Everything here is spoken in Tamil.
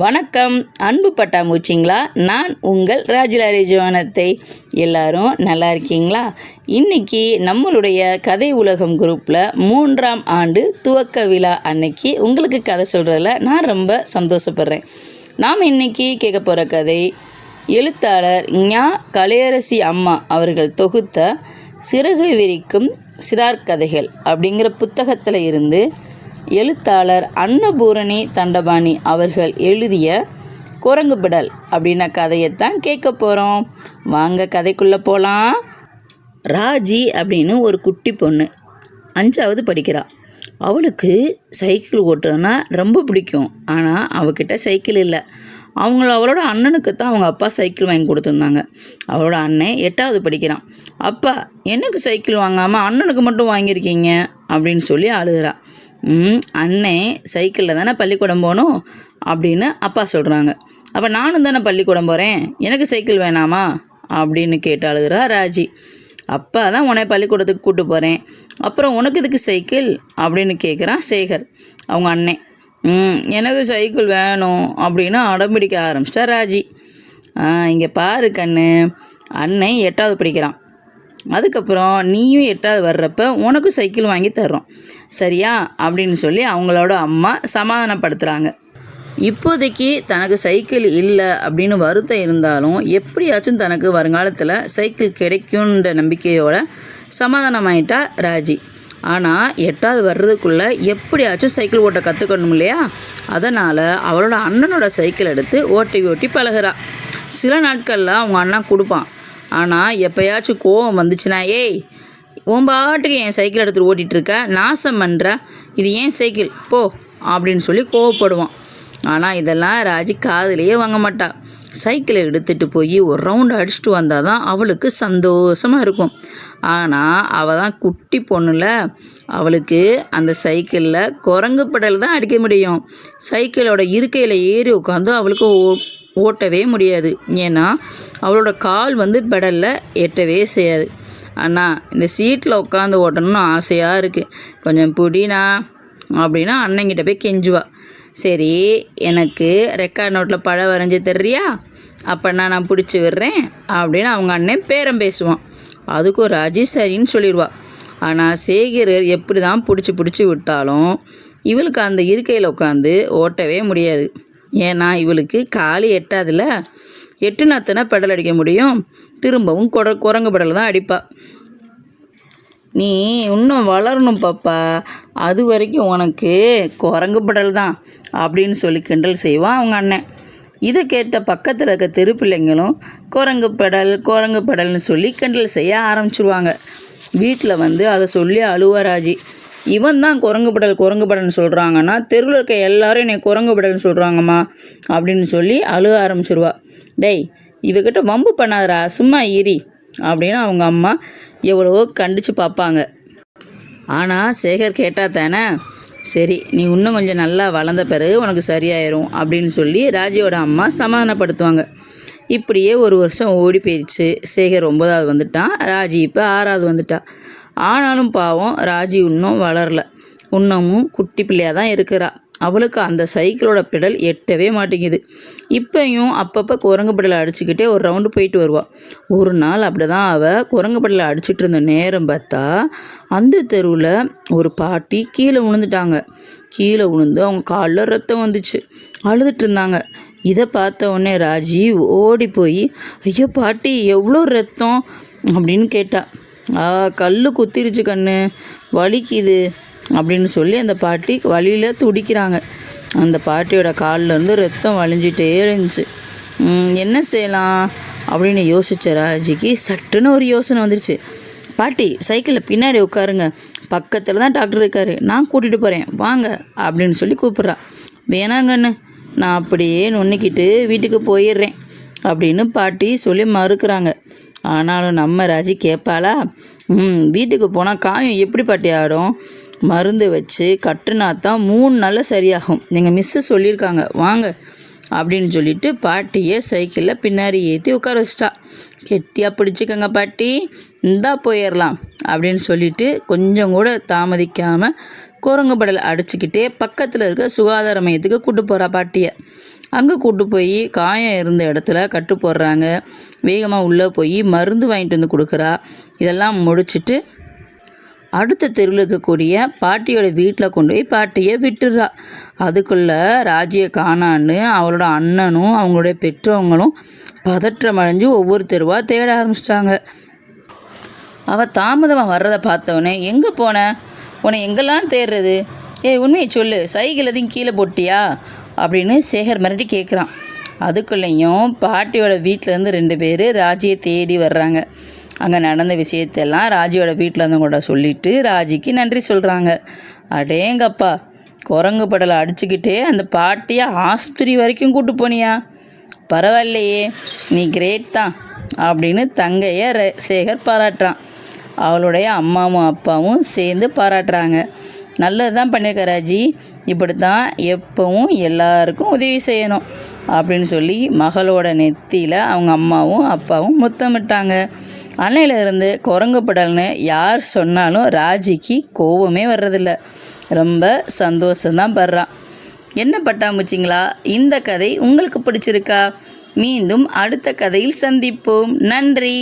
வணக்கம் அன்பு பட்டாம்பூச்சிங்களா. நான் உங்கள் ராஜலாரி ஜோனத்தை. எல்லாரும் நல்லா இருக்கீங்களா? இன்றைக்கி நம்மளுடைய கதை உலகம் குரூப்பில் 3ஆம் ஆண்டு துவக்க விழா அன்னைக்கு உங்களுக்கு கதை சொல்கிறதுல நான் ரொம்ப சந்தோஷப்படுறேன். நாம் இன்றைக்கி கேட்க போகிற கதை எழுத்தாளர் ஞா கலையரசி அம்மா அவர்கள் தொகுத்த சிறகு விரிக்கும் சிறார் கதைகள் அப்படிங்கிற புத்தகத்தில் இருந்து எழுத்தாளர் அன்னபூரணி தண்டபாணி அவர்கள் எழுதிய குரங்குபிடல் அப்படின்ன கதையைத்தான் கேட்க போகிறோம். வாங்க கதைக்குள்ளே போகலாம். ராஜி அப்படின்னு ஒரு குட்டி பொண்ணு 5ஆவது படிக்கிறாள். அவளுக்கு சைக்கிள் ஓட்டுறதுனா ரொம்ப பிடிக்கும். ஆனால் அவகிட்ட சைக்கிள் இல்லை. அவளோட அண்ணனுக்கு தான் அவங்க அப்பா சைக்கிள் வாங்கி கொடுத்துருந்தாங்க. அவளோட அண்ணன் 8ஆவது படிக்கிறான். அப்பா எனக்கு சைக்கிள் வாங்காமல் அண்ணனுக்கு மட்டும் வாங்கியிருக்கீங்க அப்படின்னு சொல்லி அழுகிறா. அண்ணே சைக்கிளில் தானே பள்ளிக்கூடம் போகணும் அப்படின்னு அப்பா சொல்கிறாங்க. அப்போ நானும் தானே பள்ளிக்கூடம் போகிறேன், எனக்கு சைக்கிள் வேணாமா அப்படின்னு கேட்டாளுகிறா ராஜி. அப்பா தான் உன்னை பள்ளிக்கூடத்துக்கு கூப்பிட்டு போகிறேன், அப்புறம் உனக்கு இதுக்கு சைக்கிள் அப்படின்னு கேட்குறான் சேகர் அவங்க அண்ணன். எனக்கு சைக்கிள் வேணும் அப்படின்னு அடம்பிடிக்க ஆரம்பிச்சிட்டா ராஜி. இங்கே பாரு கண்ணு, அண்ணன் 8ஆவது படிக்கிறான். அதுக்கப்புறம் நீயும் 8ஆவது வர்றப்ப உனக்கு சைக்கிள் வாங்கி தர்றோம் சரியா அப்படின்னு சொல்லி அவங்களோட அம்மா சமாதானப்படுத்துகிறாங்க. இப்போதைக்கு தனக்கு சைக்கிள் இல்லை அப்படின்னு வருத்தம் இருந்தாலும் எப்படியாச்சும் தனக்கு வருங்காலத்தில் சைக்கிள் கிடைக்குன்ற நம்பிக்கையோட சமாதானமாயிட்டா ராஜி. ஆனால் 8ஆவது வர்றதுக்குள்ளே எப்படியாச்சும் சைக்கிள் ஓட்ட கற்றுக்கணும் இல்லையா? அதனால் அவளோட அண்ணனோட சைக்கிள் எடுத்து ஓட்டி பழகிறா. சில நாட்களில் அவங்க அண்ணன் கொடுப்பான். ஆனால் எப்போயாச்சும் கோவம் வந்துச்சுன்னா, ஏய் உன் பாட்டுக்கு என் சைக்கிள் எடுத்துகிட்டு ஓட்டிகிட்ருக்க, நாசம் பண்ணுற, இது ஏன் சைக்கிள் போ அப்படின்னு சொல்லி கோவப்படுவான். ஆனால் இதெல்லாம் ராஜி காதுலேயே வாங்க மாட்டா. சைக்கிளை எடுத்துகிட்டு போய் ஒரு ரவுண்டு அடிச்சுட்டு வந்தால் தான் அவளுக்கு சந்தோஷமாக இருக்கும். ஆனால் அவள் தான் குட்டி பொண்ணுல, அவளுக்கு அந்த சைக்கிளில் குரங்கு பெடல் தான் அடிக்க முடியும். சைக்கிளோட இருக்கையில் ஏறி உட்காந்து அவளுக்கு ஓட்டவே முடியாது. ஏன்னா அவளோட கால் பெடலில் எட்டவே செய்யாது. அண்ணா இந்த சீட்டில் உட்காந்து ஓட்டணும்னு ஆசையாக இருக்குது, கொஞ்சம் பிடினா அப்படின்னா அண்ணங்கிட்ட போய் கெஞ்சுவா. சரி எனக்கு ரெக்கார்ட் நோட்டில் படம் வரைஞ்சி தர்றியா, அப்போனா நான் பிடிச்சி விடுறேன் அப்படின்னு அவங்க அண்ணன் பேரம் பேசுவான். அதுக்கும் ராஜி சரின்னு சொல்லிடுவா. ஆனால் சேகர் எப்படி தான் பிடிச்சி விட்டாலும் இவளுக்கு அந்த இருக்கையில் உட்காந்து ஓட்டவே முடியாது. ஏன்னா இவளுக்கு காலி எட்டாதில்ல. எட்டுனாத்தனை பெடல் அடிக்க முடியும். திரும்பவும் குரங்கு பெடல் தான் அடிப்பா. நீ இன்னும் வளரணும் பாப்பா, அது வரைக்கும் உனக்கு குரங்கு பெடல் தான் அப்படின்னு சொல்லி கிண்டல் செய்வான் அவங்க அண்ணன். இதை கேட்ட பக்கத்தில் இருக்க தெரு பிள்ளைங்களும் குரங்கு பெடல்னு சொல்லி கிண்டல் செய்ய ஆரம்பிச்சிருவாங்க. வீட்டில் அதை சொல்லி அழுவா ராஜி. இவன் தான் குரங்கு பெடல்னு சொல்கிறாங்கன்னா தெருவில் இருக்க எல்லாரும் என்னை குரங்கு பெடல்னு சொல்கிறாங்கம்மா அப்படின்னு சொல்லி அழுக ஆரம்பிச்சிருவா. டேய் இவகிட்ட வம்பு பண்ணாதரா, சும்மா ஈரி அப்படின்னு அவங்க அம்மா எவ்வளவோ கண்டித்து பார்ப்பாங்க. ஆனால் சேகர் கேட்டால் தானே, சரி நீ இன்னும் கொஞ்சம் நல்லா வளர்ந்த பிறகு உனக்கு சரியாயிரும் அப்படின்னு சொல்லி ராஜியோட அம்மா சமாதானப்படுத்துவாங்க. இப்படியே ஒரு வருஷம் ஓடி போயிடுச்சு. சேகர் 9ஆவது வந்துட்டான், ராஜி இப்போ 6ஆவது வந்துட்டா. ஆனாலும் பாவம் ராஜி இன்னும் வளரல, இன்னமும் குட்டி பிள்ளையாக தான் இருக்கிறா. அவளுக்கு அந்த சைக்கிளோட பெடல் எட்டவே மாட்டேங்குது. இப்போயும் அப்பப்போ குரங்கு பெடலை அடிச்சுக்கிட்டே ஒரு ரவுண்டு போயிட்டு வருவாள். ஒரு நாள் அப்படி தான் அவள் குரங்கு பெடலை அடிச்சுட்டு இருந்த நேரம் பார்த்தா அந்த தெருவில் ஒரு பாட்டி கீழே விழுந்துட்டாங்க. கீழே விழுந்து அவங்க காலில் ரத்தம் வந்துச்சு, அழுதுட்டு இருந்தாங்க. இதை பார்த்த உடனே ராஜி ஓடி போய், ஐயோ பாட்டி எவ்வளோ ரத்தம் அப்படின்னு கேட்டா. கல் குத்திருச்சு கண்ணு, வலிக்குது அப்படின்னு சொல்லி அந்த பாட்டி வலியில் துடிக்கிறாங்க. அந்த பாட்டியோட காலிலேருந்து ரத்தம் வலிஞ்சிட்டே இருந்துச்சு. என்ன செய்யலாம் அப்படின்னு யோசித்த ராஜிக்கு சட்டுன்னு ஒரு யோசனை வந்துருச்சு. பாட்டி சைக்கிளில் பின்னாடி உட்காருங்க, பக்கத்தில் தான் டாக்டர் இருக்காரு, நான் கூட்டிகிட்டு போகிறேன் வாங்க அப்படின்னு சொல்லி கூப்பிட்றா. வேணாங்கண்ணு, நான் அப்படியே நொன்னிக்கிட்டு வீட்டுக்கு போயிடுறேன் அப்படின்னு பாட்டி சொல்லி மறுக்கிறாங்க. ஆனாலும் நம்ம ராஜி கேட்பாளா? வீட்டுக்கு போனால் காயம் எப்படி பாட்டி ஆடும், மருந்து வச்சு கட்டுனா தான் 3 நாளில் சரியாகும், எங்கள் மிஸ்ஸு சொல்லியிருக்காங்க வாங்க அப்படின்னு சொல்லிட்டு பாட்டியை சைக்கிளில் பின்னாடி ஏற்றி உட்கார வச்சிட்டா. கெட்டியாக பிடிச்சிக்கங்க பாட்டி, இந்தா போயிடலாம் அப்படின்னு சொல்லிட்டு கொஞ்சம் கூட தாமதிக்காமல் குரங்கு படலை அடிச்சுக்கிட்டே பக்கத்தில் இருக்க சுகாதார மையத்துக்கு கூட்டு போகிறா பாட்டியை. அங்கே கூட்டு போய் காயம் இருந்த இடத்துல கட்டு போடுறாங்க. வேகமாக உள்ளே போய் மருந்து வாங்கிட்டு வந்து கொடுக்குறா. இதெல்லாம் முடிச்சுட்டு அடுத்த தெருவில் இருக்கக்கூடிய பாட்டியோட வீட்டில் கொண்டு போய் பாட்டியை விட்டுடுறா. அதுக்குள்ளே ராஜியை காணான்னு அவளோட அண்ணனும் அவங்களுடைய பெற்றவங்களும் பதற்றம் அடைஞ்சு ஒவ்வொரு தெருவாக தேட ஆரம்பிச்சிட்டாங்க. அவள் தாமதமாக வர்றதை பார்த்தவொடனே, எங்கே போன, உன்னை எங்கெல்லாம் தேடுறது, உண்மையை சொல்லு, சைக்கிள் எதையும் கீழே போட்டியா அப்படின்னு சேகர் மிரட்டி கேட்குறான். அதுக்குள்ளேயும் பாட்டியோட வீட்டிலேருந்து 2 பேர் ராஜியை தேடி வர்றாங்க. அங்கே நடந்த விஷயத்தெல்லாம் ராஜியோட வீட்டில் இருந்தவங்கள்ட்ட சொல்லிவிட்டு ராஜிக்கு நன்றி சொல்கிறாங்க. அடேங்கப்பா, குரங்கு படலை அடிச்சுக்கிட்டே அந்த பாட்டியை ஆஸ்பத்திரி வரைக்கும் கூட்டு போனியா, பரவாயில்லையே, நீ கிரேட் தான் அப்படின்னு தங்கையை சேகர் பாராட்டுறான். அவளுடைய அம்மாவும் அப்பாவும் சேர்ந்து பாராட்டுறாங்க. நல்லது தான் பண்ணியிருக்க ராஜி, இப்படி தான் எப்பவும் எல்லாருக்கும் உதவி செய்யணும் அப்படின்னு சொல்லி மகளோட நெத்தியில் அவங்க அம்மாவும் அப்பாவும் முத்தமிட்டாங்க. அன்னையிலேருந்து குரங்கு படல்னு யார் சொன்னாலும் ராஜிக்கு கோபமே வர்றதில்ல, ரொம்ப சந்தோஷம்தான் படுறான். என்ன பட்டாம்பூச்சிங்களா, இந்த கதை உங்களுக்கு பிடிச்சிருக்கா? மீண்டும் அடுத்த கதையில் சந்திப்போம். நன்றி.